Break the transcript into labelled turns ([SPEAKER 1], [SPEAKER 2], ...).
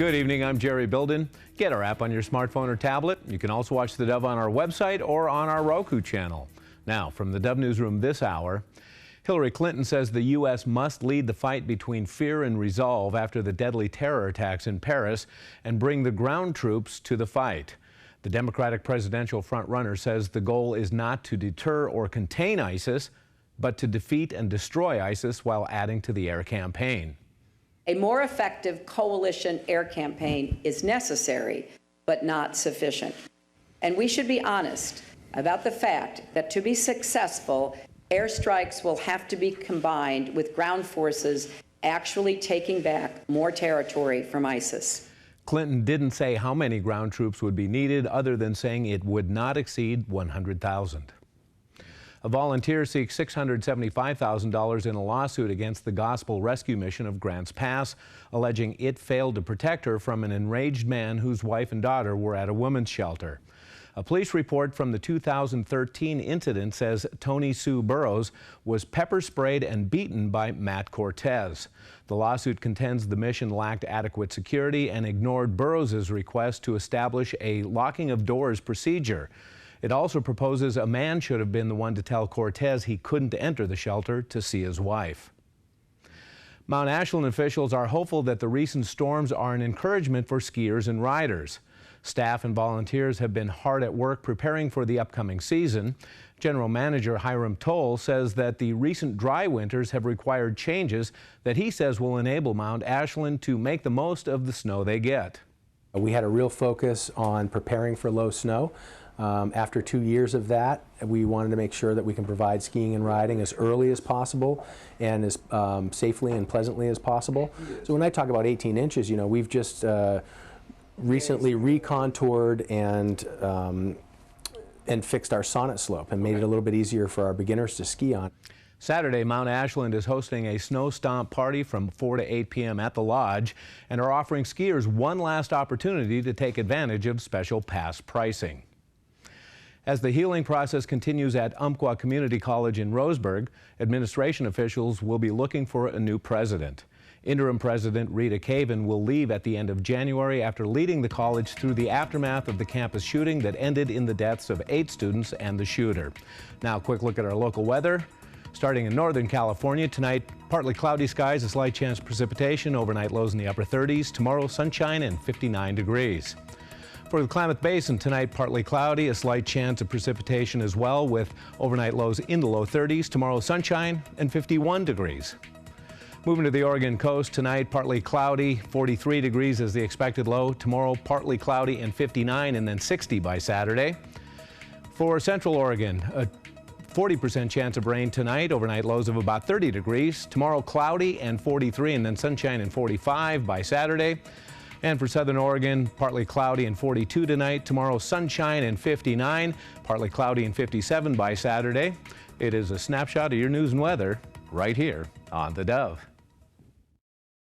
[SPEAKER 1] Good evening, I'm Jerry Bilden. Get our app on your smartphone or tablet. You can also watch the Dove on our website or on our Roku channel. Now, from the Dove Newsroom this hour, Hillary Clinton says the U.S. must lead the fight between fear and resolve after the deadly terror attacks in Paris and bring the ground troops to the fight. The Democratic presidential frontrunner says the goal is not to deter or contain ISIS, but to defeat and destroy ISIS while adding to the air campaign.
[SPEAKER 2] A more effective coalition air campaign is necessary, but not sufficient. And we should be honest about the fact that to be successful, airstrikes will have to be combined with ground forces actually taking back more territory from ISIS.
[SPEAKER 1] Clinton didn't say how many ground troops would be needed, other than saying it would not exceed 100,000. A volunteer seeks $675,000 in a lawsuit against the Gospel Rescue Mission of Grants Pass, alleging it failed to protect her from an enraged man whose wife and daughter were at a women's shelter. A police report from the 2013 incident says Tony Sue Burrows was pepper sprayed and beaten by Matt Cortez. The lawsuit contends the mission lacked adequate security and ignored Burrows's request to establish a locking of doors procedure. It also proposes a man should have been the one to tell Cortez he couldn't enter the shelter to see his wife. Mount Ashland officials are hopeful that the recent storms are an encouragement for skiers and riders. Staff and volunteers have been hard at work preparing for the upcoming season. General Manager Hiram Toll says that the recent dry winters have required changes that he says will enable Mount Ashland to make the most of the snow they get.
[SPEAKER 3] We had a real focus on preparing for low snow. After 2 years of that, we wanted to make sure that we can provide skiing and riding as early as possible and as safely and pleasantly as possible. So when I talk about 18 inches, we've just recently recontoured and fixed our sonnet slope and made it a little bit easier for our beginners to ski on.
[SPEAKER 1] Saturday, Mount Ashland is hosting a snow stomp party from 4 to 8 p.m. at the lodge and are offering skiers one last opportunity to take advantage of special pass pricing. As the healing process continues at Umpqua Community College in Roseburg, administration officials will be looking for a new president. Interim President Rita Caven will leave at the end of January after leading the college through the aftermath of the campus shooting that ended in the deaths of 8 students and the shooter. Now, a quick look at our local weather. Starting in Northern California, tonight, partly cloudy skies, a slight chance of precipitation, overnight lows in the upper 30s. Tomorrow, sunshine and 59 degrees. For the Klamath Basin tonight, partly cloudy, a slight chance of precipitation as well, with overnight lows in the low 30s. Tomorrow, sunshine and 51 degrees. Moving to the Oregon coast tonight, partly cloudy, 43 degrees is the expected low. Tomorrow, partly cloudy and 59, and then 60 by Saturday. For Central Oregon, a 40% chance of rain tonight, overnight lows of about 30 degrees. Tomorrow, cloudy and 43, and then sunshine and 45 by Saturday. And for Southern Oregon, partly cloudy and 42 tonight. Tomorrow, sunshine and 59, partly cloudy and 57 by Saturday. It is a snapshot of your news and weather right here on the Dove.